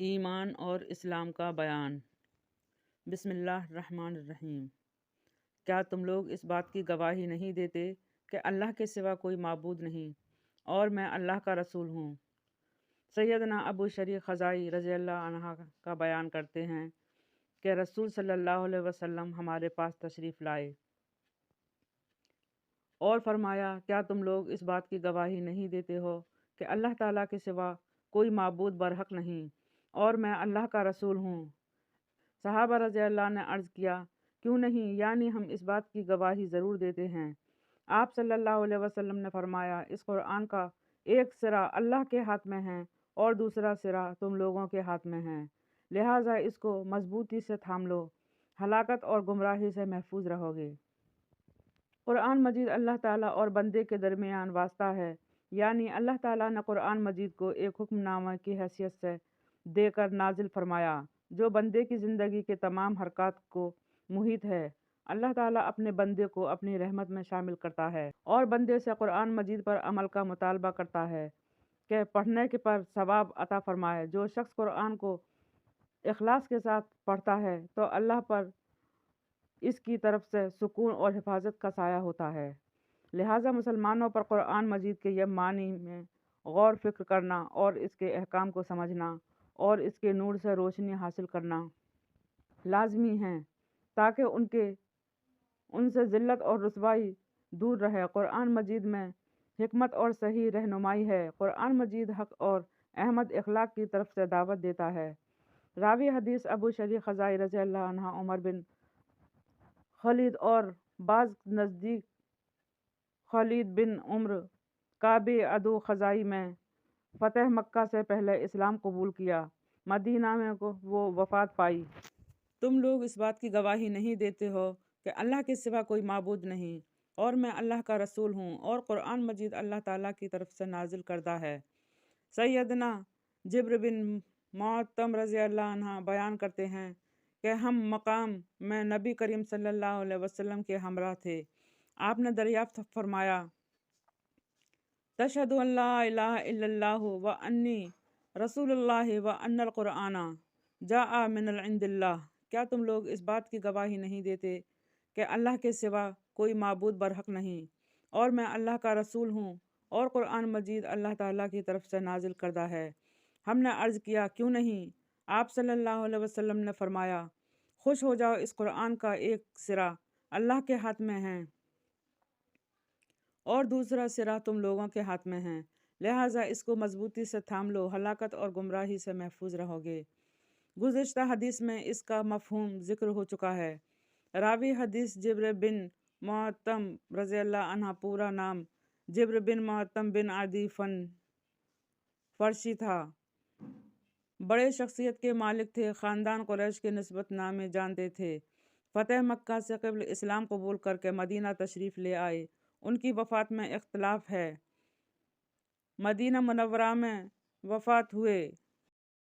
ایمان اور اسلام کا بیان۔ بسم اللہ الرحمن الرحیم۔ کیا تم لوگ اس بات کی گواہی نہیں دیتے کہ اللہ کے سوا کوئی معبود نہیں اور میں اللہ کا رسول ہوں؟ سیدنا ابو شریح خزائی رضی اللہ عنہ کا بیان کرتے ہیں کہ رسول صلی اللہ علیہ وسلم ہمارے پاس تشریف لائے اور فرمایا، کیا تم لوگ اس بات کی گواہی نہیں دیتے ہو کہ اللہ تعالیٰ کے سوا کوئی معبود برحق نہیں اور میں اللہ کا رسول ہوں؟ صحابہ رضی اللہ نے عرض کیا، کیوں نہیں، یعنی ہم اس بات کی گواہی ضرور دیتے ہیں۔ آپ صلی اللہ علیہ وسلم نے فرمایا، اس قرآن کا ایک سرا اللہ کے ہاتھ میں ہے اور دوسرا سرا تم لوگوں کے ہاتھ میں ہے، لہٰذا اس کو مضبوطی سے تھام لو، ہلاکت اور گمراہی سے محفوظ رہو گے۔ قرآن مجید اللہ تعالیٰ اور بندے کے درمیان واسطہ ہے، یعنی اللہ تعالیٰ نے قرآن مجید کو ایک حکم نامہ کی حیثیت سے دے کر نازل فرمایا جو بندے کی زندگی کے تمام حرکات کو محیط ہے۔ اللہ تعالیٰ اپنے بندے کو اپنی رحمت میں شامل کرتا ہے اور بندے سے قرآن مجید پر عمل کا مطالبہ کرتا ہے کہ پڑھنے کے پر ثواب عطا فرمائے۔ جو شخص قرآن کو اخلاص کے ساتھ پڑھتا ہے تو اللہ پر اس کی طرف سے سکون اور حفاظت کا سایہ ہوتا ہے۔ لہٰذا مسلمانوں پر قرآن مجید کے یہ معنی میں غور فکر کرنا اور اس کے احکام کو سمجھنا اور اس کے نور سے روشنی حاصل کرنا لازمی ہیں تاکہ ان سے ذلت اور رسوائی دور رہے۔ قرآن مجید میں حکمت اور صحیح رہنمائی ہے۔ قرآن مجید حق اور احمد اخلاق کی طرف سے دعوت دیتا ہے۔ راوی حدیث ابو شریح خزائی رضی اللہ عنہ عمر بن خالد اور بعض نزدیک خالد بن عمر کعب عدو خزائی میں فتح مکہ سے پہلے اسلام قبول کیا، مدینہ میں وہ وفات پائی۔ تم لوگ اس بات کی گواہی نہیں دیتے ہو کہ اللہ کے سوا کوئی معبود نہیں اور میں اللہ کا رسول ہوں، اور قرآن مجید اللہ تعالیٰ کی طرف سے نازل کردہ ہے۔ سیدنا جبر بن معطم رضی اللہ عنہ بیان کرتے ہیں کہ ہم مقام میں نبی کریم صلی اللہ علیہ وسلم کے ہمراہ تھے۔ آپ نے دریافت فرمایا، تشہد ان لا الہ الا اللہ و انی رسول اللہ و ان القرآن جاء من عند اللہ۔ کیا تم لوگ اس بات کی گواہی نہیں دیتے کہ اللہ کے سوا کوئی معبود برحق نہیں اور میں اللہ کا رسول ہوں اور قرآن مجید اللہ تعالیٰ کی طرف سے نازل کردہ ہے؟ ہم نے عرض کیا، کیوں نہیں؟ آپ صلی اللہ علیہ وسلم نے فرمایا، خوش ہو جاؤ، اس قرآن کا ایک سرا اللہ کے ہاتھ میں ہے اور دوسرا سرا تم لوگوں کے ہاتھ میں ہے، لہٰذا اس کو مضبوطی سے تھام لو، ہلاکت اور گمراہی سے محفوظ رہو گے۔ گزشتہ حدیث میں اس کا مفہوم ذکر ہو چکا ہے۔ راوی حدیث جبر بن معطم رضی اللہ عنہ پورا نام جبر بن معطم بن عدی فرشی تھا، بڑے شخصیت کے مالک تھے، خاندان قریش کے نسبت نامے جانتے تھے۔ فتح مکہ سے قبل اسلام قبول کر کے مدینہ تشریف لے آئے۔ ان کی وفات میں اختلاف ہے، مدینہ منورہ میں وفات ہوئے